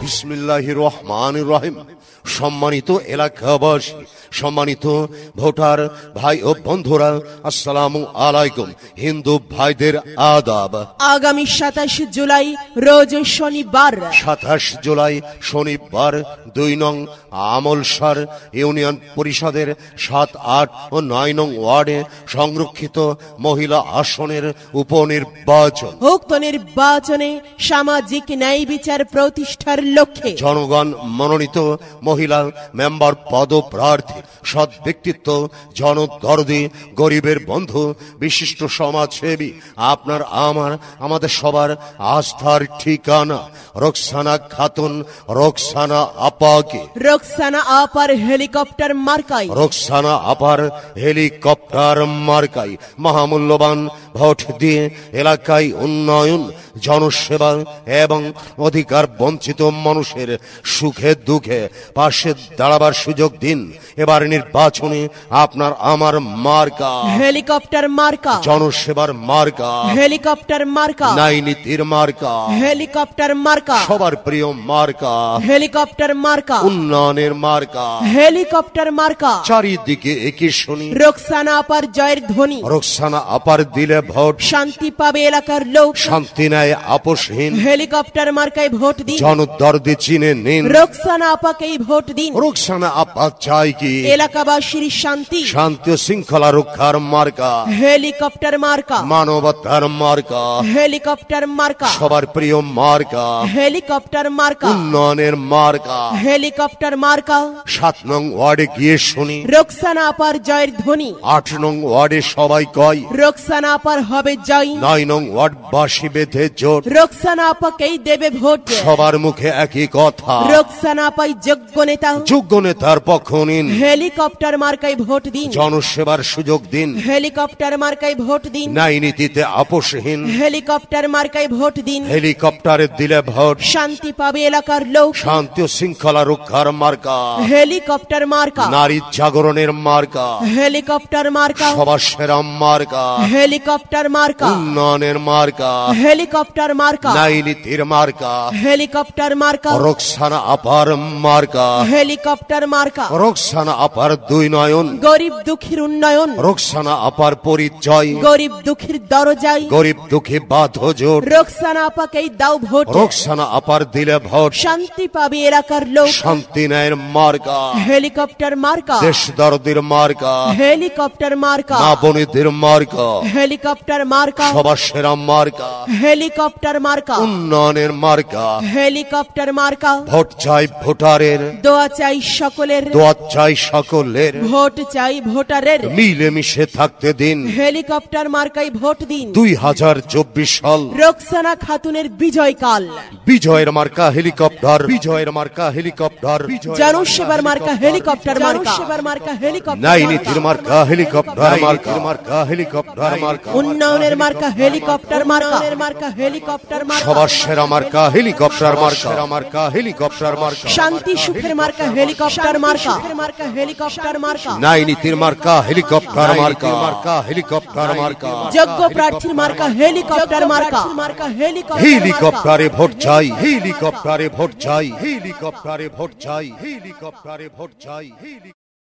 বিসমিল্লাহির রহমানির রহিম। সম্মানিত এলাকাবাসী, সম্মানিত ভোটার ভাই ও বন্ধুরা, আসসালামু আলাইকুম। হিন্দু ভাইদের আদাব। আগামী 27 জুলাই রোজ শনিবার, 27 জুলাই শনিবার 2 নং আমলসার ইউনিয়ন পরিষদের 7, 8 ও 9 নং ওয়ার্ডে সংরক্ষিত মহিলা আসনের উপনির্বাচন। উক্ত নির্বাচনে সামাজিক ন্যায় বিচার প্রতিষ্ঠার লক্ষ্যে জনগণ মনোনীত মহিলা মেম্বার পদপ্রার্থী, সৎ ব্যক্তিত্ব, জনদরদি, গরিবের বন্ধু, বিশিষ্ট সমাজসেবী, আপনার আমাদের সবার আস্থার ঠিকানা রোকসানা খাতুন, রোকসানা আপাকে, রোকসানা আপার হেলিকপ্টার মার্কায়, রোকসানা আপার হেলিকপ্টার মার্কায় মহামূল্যবান ভোট দিয়ে এলাকায় উন্নয়ন, জনসেবা এবং অধিকার বঞ্চিত মানুষের সুখে দুঃখে পাশে দাঁড়াবার সুযোগ দিন। এবার নির্বাচনে আপনার আমার মার্কা হেলিকপ্টার মার্কা, জনসেবার মার্কা হেলিকপ্টার মার্কা, ন্যায় নীতির মার্কা হেলিকপ্টার মার্কা, সবার প্রিয় মার্কা হেলিকপ্টার মার্কা, উন্নয়নের মার্কা হেলিকপ্টার মার্কা। চারিদিকে একই শুনি রোকসানা আপার জয়ের ধ্বনি, রোকসানা আপার দিলে ভোট, শান্তি পাবে এলাকার লোক, শান্তি নেয় আপোষহীন। হেলিকপ্টার মার্কায় ভোট দিন, জনদরদি চিনে নিন, রোকসানা আপাকেই ভোট দিন। রোকসানা আপা চাই কি এলাকাবাসীর শান্তি, শান্তি ও শৃঙ্খলা রক্ষার মার্কা হেলিকপ্টার মার্কা, মানবতার মার্কা হেলিকপ্টার মার্কা, সবার প্রিয় মার্কা হেলিকপ্টার মার্কা, উন্নয়নের মার্কা। হেলিকপ্টার মার্কা। 7 নং ওয়ার্ডে গিয়ে শুনি রোকসানা আপার জয়ের ধ্বনি, 8 নং ওয়ার্ডে সবাই কয় রোকসানা আপার হবে জয়, 9 নং ওয়ার্ড বাসী বেঁধে জোট, রোকসানা আপাকেই দেবে ভোট। সবার মুখে একই কথা, রোকসানা আপাই যোগ্য নেতা, যোগ্য নেতার পক্ষ নিন, হেলিকপ্টার মার্কায় ভোট দিন, জনসেবার সুযোগ দিন, হেলিকপ্টার মার্কায় ভোট দিন, ন্যায় নীতিতে আপোষহীন, হেলিকপ্টার মার্কায় ভোট দিন। হেলিকপ্টারে দিলে ভোট, শান্তি পাবে এলাকার লোক, শান্তি ও শৃঙ্খলা রক্ষার মার্কা হেলিকপ্টার মার্কা, নারী জাগরণের মার্কা হেলিকপ্টার মার্কা, সবার সেরা মার্কা হেলিকপ্টার মার্কা, উন্নয়নের মার্কা হেলিকপ্টার মার্কা, ন্যায় নীতির মার্কা হেলিকপ্টার মার্কা, রোকসানা আপার মার্কা হেলিকপ্টার মার্কা। রোকসানা আপার 2 নয়ন, গরিব দুঃখীর উন্নয়ন, রোকসানা আপার পরিচয়, গরিব দুঃখীর দরজায়, গরিব দুঃখী বাঁধো জোট, রোকসানা আপাকেই দাও ভোট, রোকসানা আপার দিলে ভোট, শান্তি পাবে এলাকার লোক, শান্তি ন্যায়ের মার্কা হেলিকপ্টার মার্কা, দেশ দরদির মার্কা হেলিকপ্টার মার্কা, মা বোনেদের মার্কা হেলিকপ্টার মার্কা, সবার সেরা মার্কা হেলিকপ্টার মার্কা, উন্নয়নের মার্কা। হেলিকপ্টার মার্কা। ভোট চাই ভোটারের, দোয়া চাই সকলের, দোয়া চাই সকলের, ভোট চাই ভোটারের, মিলেমিশে থাকতে দিন। হেলিকপ্টার মার্কায় ভোট দিন। 2024 সাল রোকসানা খাতুনের বিজয়কাল, বিজয়ের মার্কা হেলিকপ্টার, বিজয়ের মার্কা হেলিকপ্টার, জনসেবার মার্কা হেলিকপ্টার মার্কা, জনসেবার মার্কা হেলিকপ্টার, ন্যায় নীতির মার্কা হেলিকপ্টার মার্কা হেলিকপ্টার মার্কা, উন্নয়নের মার্কা হেলিকপ্টার মার্কা, মার্কা হেলিকপ্টার মার্কা, সবার সেরা মার্কা হেলিকপ্টার মার্কা হেলিকপ্টার মার্কা, শান্তি সুখের মার্কা হেলিকপ্টার মার্কা, মার্কা হেলিকপ্টার মার্কা, ন্যায় নীতির মার্কা হেলিকপ্টার মার্কা হেলিকপ্টার মার্কা, যোগ্য প্রার্থীর মার্কা হেলিকপ্টার মার্কা, মার্কা হেলিকপ্টার, হেলিকপ্টারে ভোট চাই, হেলিকপ্টারে ভোট চাই, হেলিকপ্টারে ভোট চাই, হেলিকপ্টারে ভোট চাই।